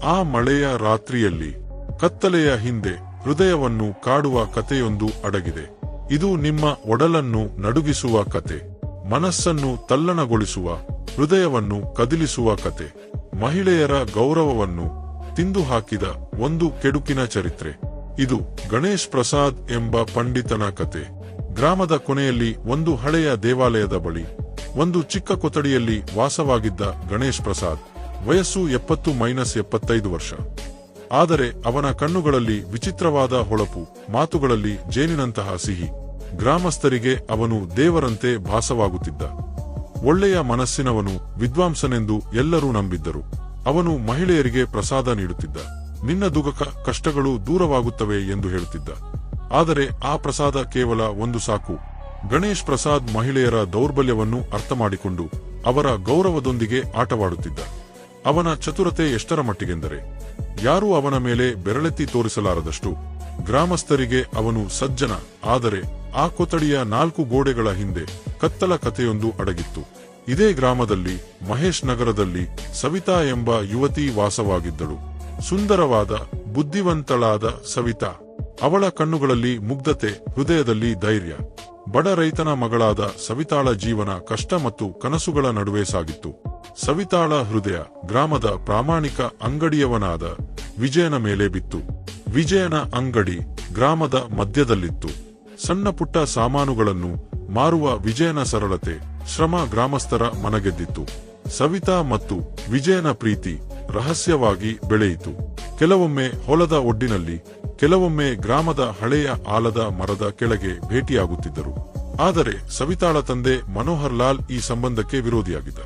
ಆ ಮಳೆಯ ರಾತ್ರಿಯಲ್ಲಿ ಕತ್ತಲೆಯ ಹಿಂದೆ ಹೃದಯವನ್ನು ಕಾಡುವ ಕಥೆಯೊಂದು ಅಡಗಿದೆ. ಇದು ನಿಮ್ಮ ಒಡಲನ್ನು ನಡುಗಿಸುವ ಕತೆ, ಮನಸ್ಸನ್ನು ತಲ್ಲಣಗೊಳಿಸುವ, ಹೃದಯವನ್ನು ಕದಿಲಿಸುವ ಕತೆ. ಮಹಿಳೆಯರ ಗೌರವವನ್ನು ತಿಂದು ಹಾಕಿದ ಒಂದು ಕೆಡುಕಿನ ಚರಿತ್ರೆ. ಇದು ಗಣೇಶ್ ಪ್ರಸಾದ್ ಎಂಬ ಪಂಡಿತನ ಕತೆ. ಗ್ರಾಮದ ಕೊನೆಯಲ್ಲಿ ಒಂದು ಹಳೆಯ ದೇವಾಲಯದ ಬಳಿ ಒಂದು ಚಿಕ್ಕ ಕೊಠಡಿಯಲ್ಲಿ ವಾಸವಾಗಿದ್ದ ಗಣೇಶ್ ಪ್ರಸಾದ್. ವಯಸ್ಸು 70-75 ವರ್ಷ. ಆದರೆ ಅವನ ಕಣ್ಣುಗಳಲ್ಲಿ ವಿಚಿತ್ರವಾದ ಹೊಳಪು, ಮಾತುಗಳಲ್ಲಿ ಜೇನಿನಂತಹ ಸಿಹಿ. ಗ್ರಾಮಸ್ಥರಿಗೆ ಅವನು ದೇವರಂತೆ ಭಾಸವಾಗುತ್ತಿದ್ದ. ಒಳ್ಳೆಯ ಮನಸ್ಸಿನವನು, ವಿದ್ವಾಂಸನೆಂದು ಎಲ್ಲರೂ ನಂಬಿದ್ದರು. ಅವನು ಮಹಿಳೆಯರಿಗೆ ಪ್ರಸಾದ ನೀಡುತ್ತಿದ್ದ. ನಿನ್ನ ದುಃಖ ಕಷ್ಟಗಳು ದೂರವಾಗುತ್ತವೆ ಎಂದು ಹೇಳುತ್ತಿದ್ದ. ಆದರೆ ಆ ಪ್ರಸಾದ ಕೇವಲ ಒಂದು ಸಾಕು. ಗಣೇಶ್ ಪ್ರಸಾದ್ ಮಹಿಳೆಯರ ದೌರ್ಬಲ್ಯವನ್ನು ಅರ್ಥಮಾಡಿಕೊಂಡು ಅವರ ಗೌರವದೊಂದಿಗೆ ಆಟವಾಡುತ್ತಿದ್ದ. ಅವನ ಚತುರತೆ ಎಷ್ಟರ ಮಟ್ಟಿಗೆಂದರೆ ಯಾರೂ ಅವನ ಮೇಲೆ ಬೆರಳೆತ್ತಿ ತೋರಿಸಲಾರದಷ್ಟು. ಗ್ರಾಮಸ್ಥರಿಗೆ ಅವನು ಸಜ್ಜನ. ಆದರೆ ಆ ಕೊಠಡಿಯ 4 ಗೋಡೆಗಳ ಹಿಂದೆ ಕತ್ತಲ ಕಥೆಯೊಂದು ಅಡಗಿತ್ತು. ಇದೇ ಗ್ರಾಮದಲ್ಲಿ, ಮಹೇಶ್ ನಗರದಲ್ಲಿ, ಸವಿತಾ ಎಂಬ ಯುವತಿ ವಾಸವಾಗಿದ್ದಳು. ಸುಂದರವಾದ, ಬುದ್ಧಿವಂತಳಾದ ಸವಿತಾ. ಅವಳ ಕಣ್ಣುಗಳಲ್ಲಿ ಮುಗ್ಧತೆ, ಹೃದಯದಲ್ಲಿ ಧೈರ್ಯ. ಬಡ ರೈತನ ಮಗಳಾದ ಸವಿತಾಳ ಜೀವನ ಕಷ್ಟ ಮತ್ತು ಕನಸುಗಳ ನಡುವೆ ಸಾಗಿತ್ತು. ಸವಿತಾಳ ಹೃದಯ ಗ್ರಾಮದ ಪ್ರಾಮಾಣಿಕ ಅಂಗಡಿಯವನಾದ ವಿಜಯನ ಮೇಲೆ ಬಿತ್ತು. ವಿಜಯನ ಅಂಗಡಿ ಗ್ರಾಮದ ಮಧ್ಯದಲ್ಲಿತ್ತು. ಸಣ್ಣ ಪುಟ್ಟ ಸಾಮಾನುಗಳನ್ನು ಮಾರುವ ವಿಜಯನ ಸರಳತೆ, ಶ್ರಮ ಗ್ರಾಮಸ್ಥರ ಮನಗೆದ್ದಿತ್ತು. ಸವಿತಾ ಮತ್ತು ವಿಜಯನ ಪ್ರೀತಿ ರಹಸ್ಯವಾಗಿ ಬೆಳೆಯಿತು. ಕೆಲವೊಮ್ಮೆ ಹೊಲದ ಒಡ್ಡಿನಲ್ಲಿ, ಕೆಲವೊಮ್ಮೆ ಗ್ರಾಮದ ಹಳೆಯ ಆಲದ ಮರದ ಕೆಳಗೆ ಭೇಟಿಯಾಗುತ್ತಿದ್ದರು. ಆದರೆ ಸವಿತಾಳ ತಂದೆ ಮನೋಹರ್ ಲಾಲ್ ಈ ಸಂಬಂಧಕ್ಕೆ ವಿರೋಧಿಯಾಗಿದ್ದ.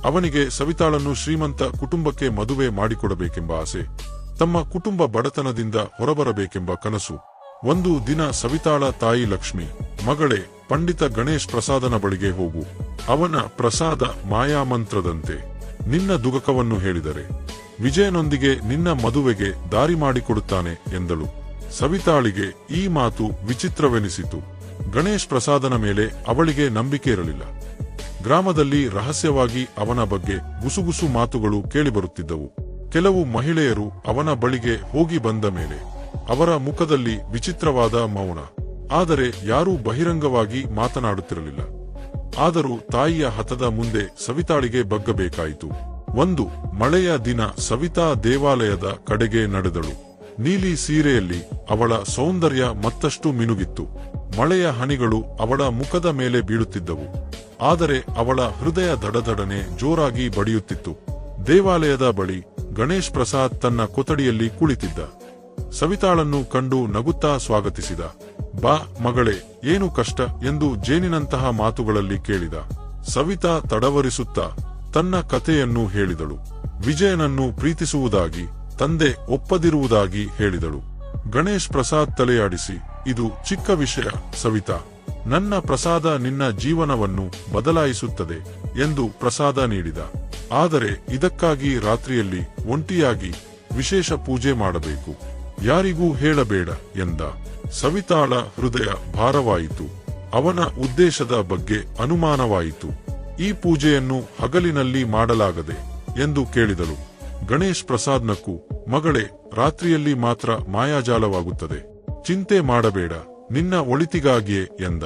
ಅವನಿಗೆ ಸವಿತಾಳನ್ನು ಶ್ರೀಮಂತ ಕುಟುಂಬಕ್ಕೆ ಮದುವೆ ಮಾಡಿಕೊಡಬೇಕೆಂಬ ಆಸೆ, ತಮ್ಮ ಕುಟುಂಬ ಬಡತನದಿಂದ ಹೊರಬರಬೇಕೆಂಬ ಕನಸು. ಒಂದು ದಿನ ಸವಿತಾಳ ತಾಯಿ ಲಕ್ಷ್ಮಿ, ಮಗಳೇ, ಪಂಡಿತ ಗಣೇಶ್ ಪ್ರಸಾದನ ಬಳಿಗೆ ಹೋಗು. ಅವನ ಪ್ರಸಾದ ಮಾಯಾಮಂತ್ರದಂತೆ ನಿನ್ನ ದುಃಖವನ್ನು ಹೇಳಿದರೆ ವಿಜಯನೊಂದಿಗೆ ನಿನ್ನ ಮದುವೆಗೆ ದಾರಿ ಮಾಡಿಕೊಡುತ್ತಾನೆ ಎಂದಳು. ಸವಿತಾಳಿಗೆ ಈ ಮಾತು ವಿಚಿತ್ರವೆನಿಸಿತು. ಗಣೇಶ್ ಪ್ರಸಾದನ ಮೇಲೆ ಅವಳಿಗೆ ನಂಬಿಕೆ ಇರಲಿಲ್ಲ. ಗ್ರಾಮದಲ್ಲಿ ರಹಸ್ಯವಾಗಿ ಅವನ ಬಗ್ಗೆ ಗುಸುಗುಸು ಮಾತುಗಳು ಕೇಳಿಬರುತ್ತಿದ್ದವು. ಕೆಲವು ಮಹಿಳೆಯರು ಅವನ ಬಳಿಗೆ ಹೋಗಿ ಬಂದ ಮೇಲೆ ಅವರ ಮುಖದಲ್ಲಿ ವಿಚಿತ್ರವಾದ ಮೌನ. ಆದರೆ ಯಾರೂ ಬಹಿರಂಗವಾಗಿ ಮಾತನಾಡುತ್ತಿರಲಿಲ್ಲ. ಆದರೂ ತಾಯಿಯ ಹಠದ ಮುಂದೆ ಸವಿತಾಳಿಗೆ ಬಗ್ಗಬೇಕಾಯಿತು. ಒಂದು ಮಳೆಯ ದಿನ ಸವಿತಾ ದೇವಾಲಯದ ಕಡೆಗೆ ನಡೆದಳು. ನೀಲಿ ಸೀರೆಯಲ್ಲಿ ಅವಳ ಸೌಂದರ್ಯ ಮತ್ತಷ್ಟು ಮಿನುಗಿತ್ತು. ಮಳೆಯ ಹನಿಗಳು ಅವಳ ಮುಖದ ಮೇಲೆ ಬೀಳುತ್ತಿದ್ದವು. ಆದರೆ ಅವಳ ಹೃದಯ ದಡದಡನೆ ಜೋರಾಗಿ ಬಡಿಯುತ್ತಿತ್ತು. ದೇವಾಲಯದ ಬಳಿ ಗಣೇಶ್ ಪ್ರಸಾದ್ ತನ್ನ ಕೊಠಡಿಯಲ್ಲಿ ಕುಳಿತಿದ್ದ. ಸವಿತಾಳನ್ನು ಕಂಡು ನಗುತ್ತಾ ಸ್ವಾಗತಿಸಿದ. ಬಾ ಮಗಳೇ, ಏನು ಕಷ್ಟ ಎಂದು ಜೇನಿನಂತಹ ಮಾತುಗಳಲ್ಲಿ ಕೇಳಿದ. ಸವಿತಾ ತಡವರಿಸುತ್ತಾ ತನ್ನ ಕಥೆಯನ್ನು ಹೇಳಿದಳು. ವಿಜಯನನ್ನು ಪ್ರೀತಿಸುವುದಾಗಿ ತಂದೆ ಒಪ್ಪದಿರುವುದಾಗಿ ಹೇಳಿದಳು. ಗಣೇಶ್ ಪ್ರಸಾದ್ ತಲೆಯಾಡಿಸಿ, ಇದು ಚಿಕ್ಕ ವಿಷಯ ಸವಿತಾ. ನನ್ನ ಪ್ರಸಾದ ನಿನ್ನ ಜೀವನವನ್ನು ಬದಲಾಯಿಸುತ್ತದೆ ಎಂದು ಪ್ರಸಾದ ನೀಡಿದ. ಆದರೆ ಇದಕ್ಕಾಗಿ ರಾತ್ರಿಯಲ್ಲಿ ಒಂಟಿಯಾಗಿ ವಿಶೇಷ ಪೂಜೆ ಮಾಡಬೇಕು, ಯಾರಿಗೂ ಹೇಳಬೇಡ ಎಂದ. ಸವಿತಾಳ ಹೃದಯ ಭಾರವಾಯಿತು. ಅವನ ಉದ್ದೇಶದ ಬಗ್ಗೆ ಅನುಮಾನವಾಯಿತು. ಈ ಪೂಜೆಯನ್ನು ಹಗಲಿನಲ್ಲಿ ಮಾಡಲಾಗದೆ ಎಂದು ಕೇಳಿದಳು. ಗಣೇಶ್ ಪ್ರಸಾದ್ನಕ್ಕೂ, ಮಗಳೇ, ರಾತ್ರಿಯಲ್ಲಿ ಮಾತ್ರ ಮಾಯಾಜಾಲವಾಗುತ್ತದೆ, ಚಿಂತೆ ಮಾಡಬೇಡ, ನಿನ್ನ ಒಳಿತಿಗಾಗಿಯೇ ಎಂದ.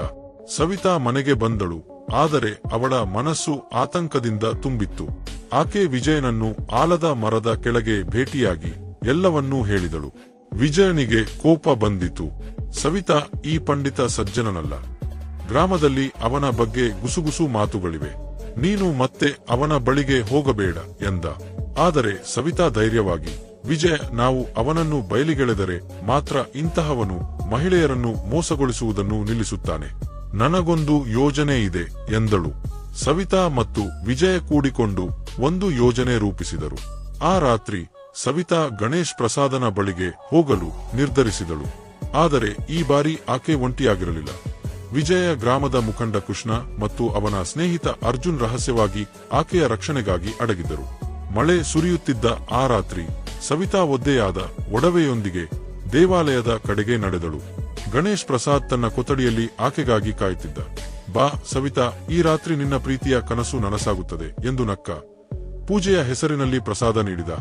ಸವಿತಾ ಮನೆಗೆ ಬಂದಳು. ಆದರೆ ಅವಳ ಮನಸ್ಸು ಆತಂಕದಿಂದ ತುಂಬಿತ್ತು. ಆಕೆ ವಿಜಯನನ್ನು ಆಲದ ಮರದ ಕೆಳಗೆ ಭೇಟಿಯಾಗಿ ಎಲ್ಲವನ್ನೂ ಹೇಳಿದಳು. ವಿಜಯನಿಗೆ ಕೋಪ ಬಂದಿತು. ಸವಿತಾ ಈ ಪಂಡಿತ ಸಜ್ಜನನಲ್ಲ. ಗ್ರಾಮದಲ್ಲಿ ಅವನ ಬಗ್ಗೆ ಗುಸುಗುಸು ಮಾತುಗಳಿವೆ. ನೀನು ಮತ್ತೆ ಅವನ ಬಳಿಗೆ ಹೋಗಬೇಡ ಎಂದ. ಆದರೆ ಸವಿತಾ ಧೈರ್ಯವಾಗಿ, ವಿಜಯ, ನಾವು ಅವನನ್ನು ಬಯಲಿಗೆಳೆದರೆ ಮಾತ್ರ ಇಂತಹವನು ಮಹಿಳೆಯರನ್ನು ಮೋಸಗೊಳಿಸುವುದನ್ನು ನಿಲ್ಲಿಸುತ್ತಾನೆ. ನನಗೊಂದು ಯೋಜನೆ ಇದೆ ಎಂದಳು. ಸವಿತಾ ಮತ್ತು ವಿಜಯ ಕೂಡಿಕೊಂಡು ಒಂದು ಯೋಜನೆ ರೂಪಿಸಿದರು. ಆ ರಾತ್ರಿ ಸವಿತಾ ಗಣೇಶ್ ಪ್ರಸಾದನ ಬಳಿಗೆ ಹೋಗಲು ನಿರ್ಧರಿಸಿದಳು. ಆದರೆ ಈ ಬಾರಿ ಆಕೆ ಒಂಟಿಯಾಗಿರಲಿಲ್ಲ. ವಿಜಯ ಗ್ರಾಮದ ಮುಖಂಡ ಕೃಷ್ಣ ಮತ್ತು ಅವನ ಸ್ನೇಹಿತ ಅರ್ಜುನ್ ರಹಸ್ಯವಾಗಿ ಆಕೆಯ ರಕ್ಷಣೆಗಾಗಿ ಅಡಗಿದ್ದರು. ಮಳೆ ಸುರಿಯುತ್ತಿದ್ದ ಆ ರಾತ್ರಿ ಸವಿತಾ ಒದ್ದೆಯಾದ ಒಡವೆಯೊಂದಿಗೆ ದೇವಾಲಯದ ಕಡೆಗೆ ನಡೆದಳು. ಗಣೇಶ್ ಪ್ರಸಾದ್ ತನ್ನ ಕೊಠಡಿಯಲ್ಲಿ ಆಕೆಗಾಗಿ ಕಾಯುತ್ತಿದ್ದ. ಬಾ ಸವಿತಾ, ಈ ರಾತ್ರಿ ನಿನ್ನ ಪ್ರೀತಿಯ ಕನಸು ನನಸಾಗುತ್ತದೆ ಎಂದು ನಕ್ಕ. ಪೂಜೆಯ ಹೆಸರಿನಲ್ಲಿ ಪ್ರಸಾದ ನೀಡಿದ.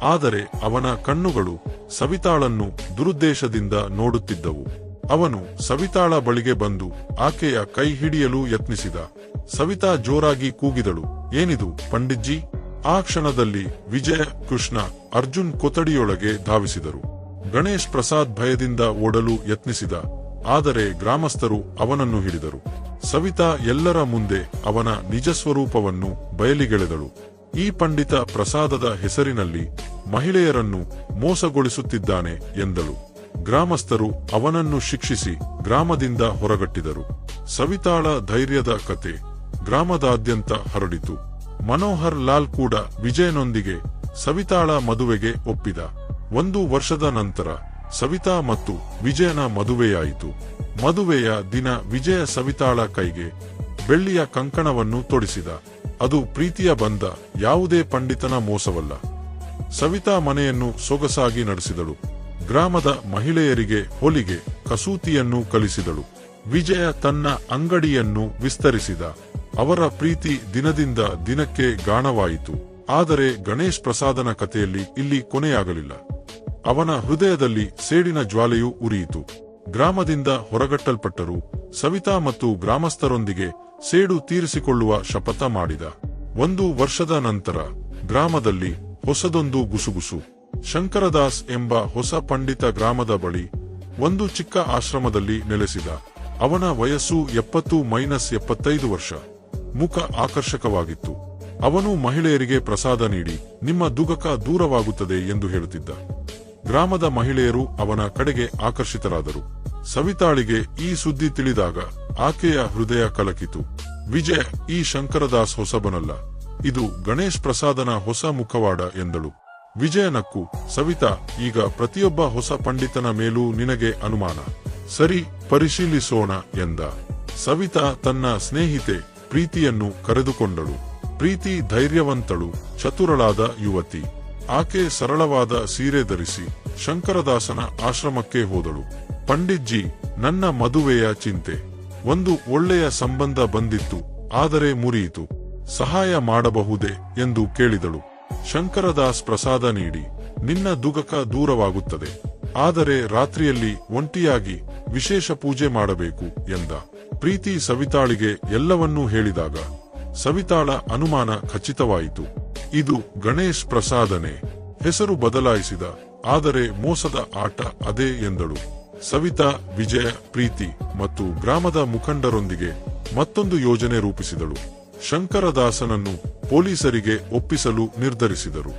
ಆದರೆ ಅವನ ಕಣ್ಣುಗಳು ಸವಿತಾಳನ್ನು ದುರುದ್ದೇಶದಿಂದ ನೋಡುತ್ತಿದ್ದವು. ಅವನು ಸವಿತಾಳ ಬಳಿಗೆ ಬಂದು ಆಕೆಯ ಕೈ ಹಿಡಿಯಲು ಯತ್ನಿಸಿದ. ಸವಿತಾ ಜೋರಾಗಿ ಕೂಗಿದಳು, ಏನಿದು ಪಂಡಿತ್ಜಿ? ಆ ಕ್ಷಣದಲ್ಲಿ ವಿಜಯ, ಕೃಷ್ಣ, ಅರ್ಜುನ್ ಕೊಠಡಿಯೊಳಗೆ ಧಾವಿಸಿದರು. ಗಣೇಶ್ ಪ್ರಸಾದ್ ಭಯದಿಂದ ಓಡಲು ಯತ್ನಿಸಿದ, ಆದರೆ ಗ್ರಾಮಸ್ಥರು ಅವನನ್ನು ಹಿಡಿದರು. ಸವಿತಾ ಎಲ್ಲರ ಮುಂದೆ ಅವನ ನಿಜ ಸ್ವರೂಪವನ್ನು ಬಯಲಿಗೆಳೆದಳು. ಈ ಪಂಡಿತ ಪ್ರಸಾದದ ಹೆಸರಿನಲ್ಲಿ ಮಹಿಳೆಯರನ್ನು ಮೋಸಗೊಳಿಸುತ್ತಿದ್ದಾನೆ ಎಂದಳು. ಗ್ರಾಮಸ್ಥರು ಅವನನ್ನು ಶಿಕ್ಷಿಸಿ ಗ್ರಾಮದಿಂದ ಹೊರಗಟ್ಟಿದರು. ಸವಿತಾಳ ಧೈರ್ಯದ ಕತೆ ಗ್ರಾಮದಾದ್ಯಂತ ಹರಡಿತು. ಮನೋಹರ್ ಲಾಲ್ ಕೂಡ ವಿಜಯನೊಂದಿಗೆ ಸವಿತಾಳ ಮದುವೆಗೆ ಒಪ್ಪಿದ. 1 ವರ್ಷದ ನಂತರ ಸವಿತಾ ಮತ್ತು ವಿಜಯನ ಮದುವೆಯಾಯಿತು. ಮದುವೆಯ ದಿನ ವಿಜಯ ಸವಿತಾಳ ಕೈಗೆ ಬೆಳ್ಳಿಯ ಕಂಕಣವನ್ನು ತೊಡಿಸಿದ. ಅದು ಪ್ರೀತಿಯ ಬಂಧ, ಯಾವುದೇ ಪಂಡಿತನ ಮೋಸವಲ್ಲ. ಸವಿತಾ ಮನೆಯನ್ನು ಸೊಗಸಾಗಿ ನಡೆಸಿದಳು. ಗ್ರಾಮದ ಮಹಿಳೆಯರಿಗೆ ಹೊಲಿಗೆ, ಕಸೂತಿಯನ್ನು ಕಲಿಸಿದಳು. ವಿಜಯ ತನ್ನ ಅಂಗಡಿಯನ್ನು ವಿಸ್ತರಿಸಿದ. ಅವರ ಪ್ರೀತಿ ದಿನದಿಂದ ದಿನಕ್ಕೆ ಗಾಢವಾಯಿತು. ಆದರೆ ಗಣೇಶ್ ಪ್ರಸಾದನ ಕಥೆಯಲ್ಲಿ ಇಲ್ಲಿ ಕೊನೆಯಾಗಲಿಲ್ಲ. ಅವನ ಹೃದಯದಲ್ಲಿ ಸೇಡಿನ ಜ್ವಾಲೆಯು ಉರಿಯಿತು. ಗ್ರಾಮದಿಂದ ಹೊರಗಟ್ಟಲ್ಪಟ್ಟರು. ಸವಿತಾ ಮತ್ತು ಗ್ರಾಮಸ್ಥರೊಂದಿಗೆ ಸೇಡು ತೀರಿಸಿಕೊಳ್ಳುವ ಶಪಥ ಮಾಡಿದ. 1 ವರ್ಷದ ನಂತರ ಗ್ರಾಮದಲ್ಲಿ ಹೊಸದೊಂದು ಗುಸುಗುಸು. ಶಂಕರದಾಸ್ ಎಂಬ ಹೊಸ ಪಂಡಿತ ಗ್ರಾಮದ ಬಳಿ ಒಂದು ಚಿಕ್ಕ ಆಶ್ರಮದಲ್ಲಿ ನೆಲೆಸಿದ. ಅವನ ವಯಸ್ಸು 70-75 ವರ್ಷ. ಮುಖ ಆಕರ್ಷಕವಾಗಿತ್ತು. ಅವನು ಮಹಿಳೆಯರಿಗೆ ಪ್ರಸಾದ ನೀಡಿ ನಿಮ್ಮ ದುಗಕ ದೂರವಾಗುತ್ತದೆ ಎಂದು ಹೇಳುತ್ತಿದ್ದ. ಗ್ರಾಮದ ಮಹಿಳೆಯರು ಅವನ ಕಡೆಗೆ ಆಕರ್ಷಿತರಾದರು. ಸವಿತಾಳಿಗೆ ಈ ಸುದ್ದಿ ತಿಳಿದಾಗ ಆಕೆಯ ಹೃದಯ ಕಲಕಿತು. ವಿಜಯ, ಈ ಶಂಕರದಾಸ್ ಹೊಸಬನಲ್ಲ, ಇದು ಗಣೇಶ್ ಪ್ರಸಾದನ ಹೊಸ ಮುಖವಾಡ ಎಂದಳು. ವಿಜಯನಕ್ಕು, ಸವಿತಾ, ಈಗ ಪ್ರತಿಯೊಬ್ಬ ಹೊಸ ಪಂಡಿತನ ಮೇಲೂ ನಿನಗೆ ಅನುಮಾನ. ಸರಿ, ಪರಿಶೀಲಿಸೋಣ ಎಂದ. ಸವಿತಾ ತನ್ನ ಸ್ನೇಹಿತೆ ಪ್ರೀತಿಯನ್ನು ಕರೆದುಕೊಂಡಳು. ಪ್ರೀತಿ ಧೈರ್ಯವಂತಳು, ಚತುರಳಾದ ಯುವತಿ. ಆಕೆ ಸರಳವಾದ ಸೀರೆ ಧರಿಸಿ ಶಂಕರದಾಸನ ಆಶ್ರಮಕ್ಕೆ ಹೋದಳು. ಪಂಡಿತ್ಜಿ, ನನ್ನ ಮದುವೆಯ ಚಿಂತೆ. ಒಂದು ಒಳ್ಳೆಯ ಸಂಬಂಧ ಬಂದಿತ್ತು, ಆದರೆ ಮುರಿಯಿತು. ಸಹಾಯ ಮಾಡಬಹುದೇ ಎಂದು ಕೇಳಿದಳು. ಶಂಕರದಾಸ್ ಪ್ರಸಾದ ನೀಡಿ ನಿನ್ನ ದುಗಕ ದೂರವಾಗುತ್ತದೆ, ಆದರೆ ರಾತ್ರಿಯಲ್ಲಿ ಒಂಟಿಯಾಗಿ ವಿಶೇಷ ಪೂಜೆ ಮಾಡಬೇಕು ಎಂದ. ಪ್ರೀತಿ ಸವಿತಾಳಿಗೆ ಎಲ್ಲವನ್ನೂ ಹೇಳಿದಾಗ ಸವಿತಾಳ ಅನುಮಾನ ಖಚಿತವಾಯಿತು. ಇದು ಗಣೇಶ್ ಪ್ರಸಾದನೇ. ಹೆಸರು ಬದಲಾಯಿಸಿದ, ಆದರೆ ಮೋಸದ ಆಟ ಅದೇ ಎಂದಳು. ಸವಿತಾ, ವಿಜಯ, ಪ್ರೀತಿ ಮತ್ತು ಗ್ರಾಮದ ಮುಖಂಡರೊಂದಿಗೆ ಮತ್ತೊಂದು ಯೋಜನೆ ರೂಪಿಸಿದಳು. ಶಂಕರದಾಸನನ್ನು ಪೊಲೀಸರಿಗೆ ಒಪ್ಪಿಸಲು ನಿರ್ಧರಿಸಿದರು.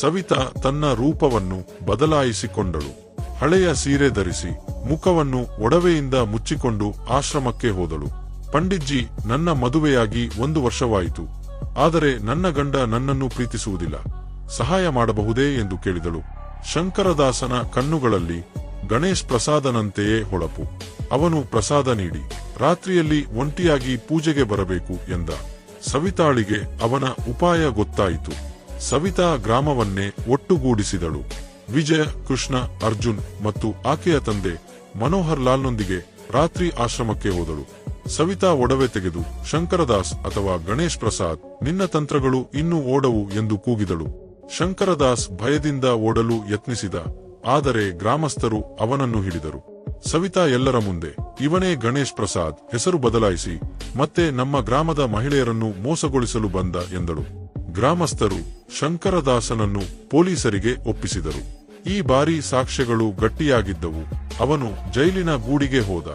ಸವಿತಾ ತನ್ನ ರೂಪವನ್ನು ಬದಲಾಯಿಸಿಕೊಂಡಳು. ಹಳೆಯ ಸೀರೆ ಧರಿಸಿ ಮುಖವನ್ನು ಒಡವೆಯಿಂದ ಮುಚ್ಚಿಕೊಂಡು ಆಶ್ರಮಕ್ಕೆ ಹೋದಳು. ಪಂಡಿತ್ಜಿ, ನನ್ನ ಮದುವೆಯಾಗಿ 1 ವರ್ಷವಾಯಿತು, ಆದರೆ ನನ್ನ ಗಂಡ ನನ್ನನ್ನು ಪ್ರೀತಿಸುವುದಿಲ್ಲ. ಸಹಾಯ ಮಾಡಬಹುದೇ ಎಂದು ಕೇಳಿದಳು. ಶಂಕರದಾಸನ ಕಣ್ಣುಗಳಲ್ಲಿ ಗಣೇಶ್ ಪ್ರಸಾದನಂತೆಯೇ ಹೊಳಪು. ಅವನು ಪ್ರಸಾದ ನೀಡಿ ರಾತ್ರಿಯಲ್ಲಿ ಒಂಟಿಯಾಗಿ ಪೂಜೆಗೆ ಬರಬೇಕು ಎಂದ. ಸವಿತಾಳಿಗೆ ಅವನ ಉಪಾಯ ಗೊತ್ತಾಯಿತು. ಸವಿತಾ ಗ್ರಾಮವನ್ನೇ ಒಟ್ಟುಗೂಡಿಸಿದಳು. ವಿಜಯ, ಕೃಷ್ಣ, ಅರ್ಜುನ್ ಮತ್ತು ಆಕೆಯ ತಂದೆ ಮನೋಹರ್ ಲಾಲ್ನೊಂದಿಗೆ ರಾತ್ರಿ ಆಶ್ರಮಕ್ಕೆ ಹೋದಳು. ಸವಿತಾ ಒಡವೆ ತೆಗೆದು, ಶಂಕರದಾಸ್ ಅಥವಾ ಗಣೇಶ್ ಪ್ರಸಾದ್, ನಿನ್ನ ತಂತ್ರಗಳು ಇನ್ನೂ ಓಡವು ಎಂದು ಕೂಗಿದಳು. ಶಂಕರದಾಸ್ ಭಯದಿಂದ ಓಡಲು ಯತ್ನಿಸಿದ, ಆದರೆ ಗ್ರಾಮಸ್ಥರು ಅವನನ್ನು ಹಿಡಿದರು. ಸವಿತಾ ಎಲ್ಲರ ಮುಂದೆ, ಇವನೇ ಗಣೇಶ್ ಪ್ರಸಾದ್, ಹೆಸರು ಬದಲಾಯಿಸಿ ಮತ್ತೆ ನಮ್ಮ ಗ್ರಾಮದ ಮಹಿಳೆಯರನ್ನು ಮೋಸಗೊಳಿಸಲು ಬಂದ ಎಂದಳು. ಗ್ರಾಮಸ್ಥರು ಶಂಕರದಾಸನನ್ನು ಪೊಲೀಸರಿಗೆ ಒಪ್ಪಿಸಿದರು. ಈ ಬಾರಿ ಸಾಕ್ಷ್ಯಗಳು ಗಟ್ಟಿಯಾಗಿದ್ದವು. ಅವನು ಜೈಲಿನ ಗೂಡಿಗೆ ಹೋದ.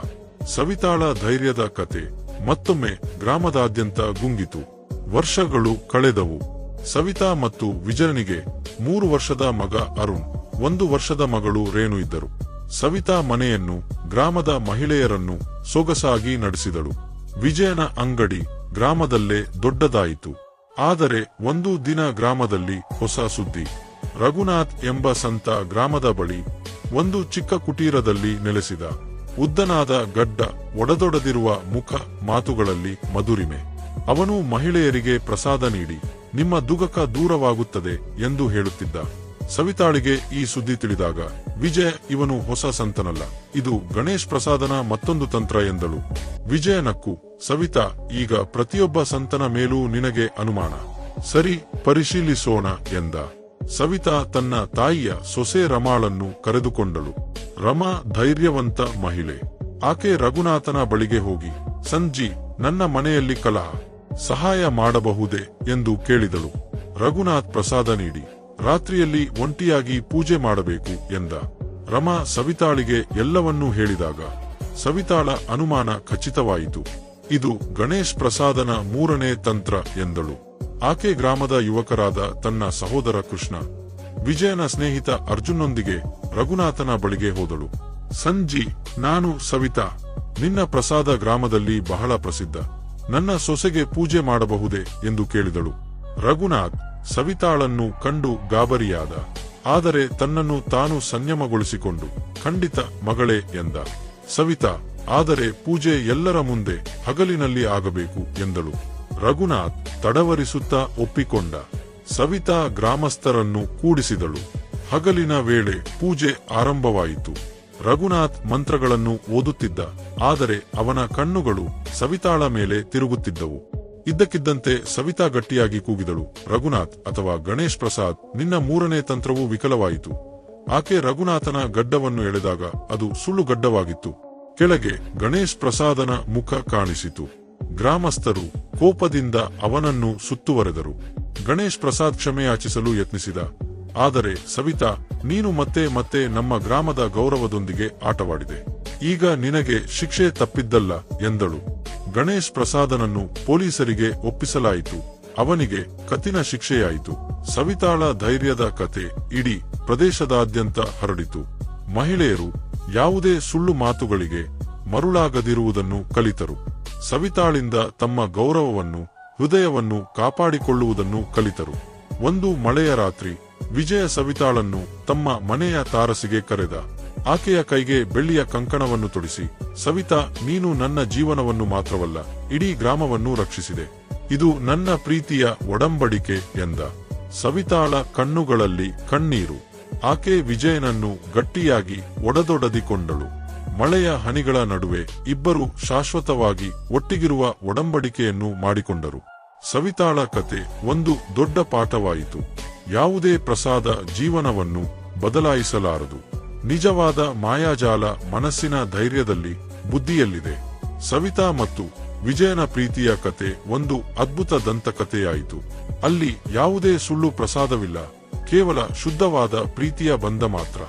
ಸವಿತಾಳ ಧೈರ್ಯದ ಕತೆ ಮತ್ತೊಮ್ಮೆ ಗ್ರಾಮದಾದ್ಯಂತ ಗುಂಗಿತು. ವರ್ಷಗಳು ಕಳೆದವು. ಸವಿತಾ ಮತ್ತು ವಿಜಯನಿಗೆ 3 ವರ್ಷದ ಮಗ ಅರುಣ್, 1 ವರ್ಷದ ಮಗಳು ರೇಣು ಇದ್ದರು. ಸವಿತಾ ಮನೆಯನ್ನು, ಗ್ರಾಮದ ಮಹಿಳೆಯರನ್ನು ಸೊಗಸಾಗಿ ನಡೆಸಿದಳು. ವಿಜಯನ ಅಂಗಡಿ ಗ್ರಾಮದಲ್ಲೇ ದೊಡ್ಡದಾಯಿತು. ಆದರೆ ಒಂದು ದಿನ ಗ್ರಾಮದಲ್ಲಿ ಹೊಸ ಸುದ್ದಿ. ರಘುನಾಥ್ ಎಂಬ ಸಂತ ಗ್ರಾಮದ ಬಳಿ ಒಂದು ಚಿಕ್ಕ ಕುಟೀರದಲ್ಲಿ ನೆಲೆಸಿದ. ಉದ್ದನಾದ ಗಡ್ಡ, ಒಡದೊಡದಿರುವ ಮುಖ, ಮಾತುಗಳಲ್ಲಿ ಮಧುರಿಮೆ. ಅವನು ಮಹಿಳೆಯರಿಗೆ ಪ್ರಸಾದ ನೀಡಿ ನಿಮ್ಮ ದುಗಕ ದೂರವಾಗುತ್ತದೆ ಎಂದು ಹೇಳುತ್ತಿದ್ದ. ಸವಿತಾಳಿಗೆ ಈ ಸುದ್ದಿ ತಿಳಿದಾಗ, ವಿಜಯ, ಇವನು ಹೊಸ ಸಂತನಲ್ಲ, ಇದು ಗಣೇಶ್ ಪ್ರಸಾದನ ಮತ್ತೊಂದು ತಂತ್ರ ಎಂದಳು. ವಿಜಯನಕ್ಕು, ಸವಿತಾ, ಈಗ ಪ್ರತಿಯೊಬ್ಬ ಸಂತನ ಮೇಲೂ ನಿನಗೆ ಅನುಮಾನ. ಸರಿ, ಪರಿಶೀಲಿಸೋಣ ಎಂದ. ಸವಿತಾ ತನ್ನ ತಾಯಿಯ ಸೊಸೆ ರಮಾಳನ್ನು ಕರೆದುಕೊಂಡಳು. ರಮಾ ಧೈರ್ಯವಂತ ಮಹಿಳೆ. ಆಕೆ ರಘುನಾಥನ ಬಳಿಗೆ ಹೋಗಿ, ಸಂಜಿ, ನನ್ನ ಮನೆಯಲ್ಲಿ ಕಲಹ, ಸಹಾಯ ಮಾಡಬಹುದೇ ಎಂದು ಕೇಳಿದಳು. ರಘುನಾಥ್ ಪ್ರಸಾದ ನೀಡಿ, ರಾತ್ರಿಯಲ್ಲಿ ಒಂಟಿಯಾಗಿ ಪೂಜೆ ಮಾಡಬೇಕು ಎಂದ. ರಮಾ ಸವಿತಾಳಿಗೆ ಎಲ್ಲವನ್ನೂ ಹೇಳಿದಾಗ ಸವಿತಾಳ ಅನುಮಾನ ಖಚಿತವಾಯಿತು. ಇದು ಗಣೇಶ್ ಪ್ರಸಾದನ 3ನೇ ತಂತ್ರ ಎಂದಳು. ಆಕೆ ಗ್ರಾಮದ ಯುವಕರಾದ ತನ್ನ ಸಹೋದರ ಕೃಷ್ಣ, ವಿಜಯನ ಸ್ನೇಹಿತ ಅರ್ಜುನ್ನೊಂದಿಗೆ ರಘುನಾಥನ ಬಳಿಗೆ ಹೋದಳು. ಸಂಜಿ, ನಾನು ಸವಿತಾ. ನಿನ್ನ ಪ್ರಸಾದ ಗ್ರಾಮದಲ್ಲಿ ಬಹಳ ಪ್ರಸಿದ್ಧ. ನನ್ನ ಸೊಸೆಗೆ ಪೂಜೆ ಮಾಡಬಹುದೇ ಎಂದು ಕೇಳಿದಳು. ರಘುನಾಥ್ ಸವಿತಾಳನ್ನು ಕಂಡು ಗಾಬರಿಯಾದ. ಆದರೆ ತನ್ನನ್ನು ತಾನು ಸಂಯಮಗೊಳಿಸಿಕೊಂಡು, ಖಂಡಿತ ಮಗಳೇ ಎಂದ. ಸವಿತಾ, ಆದರೆ ಪೂಜೆ ಎಲ್ಲರ ಮುಂದೆ ಹಗಲಿನಲ್ಲಿ ಆಗಬೇಕು ಎಂದಳು. ರಘುನಾಥ್ ತಡವರಿಸುತ್ತಾ ಒಪ್ಪಿಕೊಂಡ. ಸವಿತಾ ಗ್ರಾಮಸ್ಥರನ್ನು ಕೂಡಿಸಿದಳು. ಹಗಲಿನ ವೇಳೆ ಪೂಜೆ ಆರಂಭವಾಯಿತು. ರಘುನಾಥ್ ಮಂತ್ರಗಳನ್ನು ಓದುತ್ತಿದ್ದ. ಆದರೆ ಅವನ ಕಣ್ಣುಗಳು ಸವಿತಾಳ ಮೇಲೆ ತಿರುಗುತ್ತಿದ್ದವು. ಇದ್ದಕ್ಕಿದ್ದಂತೆ ಸವಿತಾ ಗಟ್ಟಿಯಾಗಿ ಕೂಗಿದಳು, ರಘುನಾಥ್ ಅಥವಾ ಗಣೇಶ್ ಪ್ರಸಾದ್, ನಿನ್ನ 3ನೇ ತಂತ್ರವು ವಿಫಲವಾಯಿತು. ಆಕೆ ರಘುನಾಥನ ಗಡ್ಡವನ್ನು ಎಳೆದಾಗ ಅದು ಸುಳ್ಳು ಗಡ್ಡವಾಗಿತ್ತು. ಕೆಳಗೆ ಗಣೇಶ್ ಪ್ರಸಾದನ ಮುಖ ಕಾಣಿಸಿತು. ಗ್ರಾಮಸ್ಥರು ಕೋಪದಿಂದ ಅವನನ್ನು ಸುತ್ತುವರೆದರು. ಗಣೇಶ್ ಪ್ರಸಾದ್ ಕ್ಷಮೆಯಾಚಿಸಲು ಯತ್ನಿಸಿದ. ಆದರೆ ಸವಿತಾ, ನೀನು ಮತ್ತೆ ಮತ್ತೆ ನಮ್ಮ ಗ್ರಾಮದ ಗೌರವದೊಂದಿಗೆ ಆಟವಾಡಿದೆ. ಈಗ ನಿನಗೆ ಶಿಕ್ಷೆ ತಪ್ಪಿದ್ದಲ್ಲ ಎಂದಳು. ಗಣೇಶ್ ಪ್ರಸಾದನನ್ನು ಪೊಲೀಸರಿಗೆ ಒಪ್ಪಿಸಲಾಯಿತು. ಅವನಿಗೆ ಕಠಿಣ ಶಿಕ್ಷೆಯಾಯಿತು. ಸವಿತಾಳ ಧೈರ್ಯದ ಕತೆ ಇಡೀ ಪ್ರದೇಶದಾದ್ಯಂತ ಹರಡಿತು. ಮಹಿಳೆಯರು ಯಾವುದೇ ಸುಳ್ಳು ಮಾತುಗಳಿಗೆ ಮರುಳಾಗದಿರುವುದನ್ನು ಕಲಿತರು. ಸವಿತಾಳಿಂದ ತಮ್ಮ ಗೌರವವನ್ನು, ಹೃದಯವನ್ನು ಕಾಪಾಡಿಕೊಳ್ಳುವುದನ್ನು ಕಲಿತರು. ಒಂದು ಮಳೆಯ ರಾತ್ರಿ ವಿಜಯ ಸವಿತಾಳನ್ನು ತಮ್ಮ ಮನೆಯ ತಾರಸಿಗೆ ಕರೆದ. ಆಕೆಯ ಕೈಗೆ ಬೆಳ್ಳಿಯ ಕಂಕಣವನ್ನು ತೊಡಿಸಿ, ಸವಿತಾ, ನೀನು ನನ್ನ ಜೀವನವನ್ನು ಮಾತ್ರವಲ್ಲ, ಇಡೀ ಗ್ರಾಮವನ್ನು ರಕ್ಷಿಸಿದೆ. ಇದು ನನ್ನ ಪ್ರೀತಿಯ ಒಡಂಬಡಿಕೆ ಎಂದ. ಸವಿತಾಳ ಕಣ್ಣುಗಳಲ್ಲಿ ಕಣ್ಣೀರು. ಆಕೆ ವಿಜಯನನ್ನು ಗಟ್ಟಿಯಾಗಿ ಒಡೆದೊಡೆದಿಕೊಂಡಳು. ಮಳೆಯ ಹನಿಗಳ ನಡುವೆ ಇಬ್ಬರು ಶಾಶ್ವತವಾಗಿ ಒಟ್ಟಿಗಿರುವ ಒಡಂಬಡಿಕೆಯನ್ನು ಮಾಡಿಕೊಂಡರು. ಸವಿತಾಳ ಕತೆ ಒಂದು ದೊಡ್ಡ ಪಾಠವಾಯಿತು. ಯಾವುದೇ ಪ್ರಸಾದ ಜೀವನವನ್ನು ಬದಲಾಯಿಸಲಾರದು. ನಿಜವಾದ ಮಾಯಾಜಾಲ ಮನಸ್ಸಿನ ಧೈರ್ಯದಲ್ಲಿ, ಬುದ್ಧಿಯಲ್ಲಿದೆ. ಸವಿತಾ ಮತ್ತು ವಿಜಯನ ಪ್ರೀತಿಯ ಕತೆ ಒಂದು ಅದ್ಭುತ ದಂತಕಥೆಯಾಯಿತು. ಅಲ್ಲಿ ಯಾವುದೇ ಸುಳ್ಳು ಪ್ರಸಾದವಿಲ್ಲ, ಕೇವಲ ಶುದ್ಧವಾದ ಪ್ರೀತಿಯ ಬಂಧ ಮಾತ್ರ.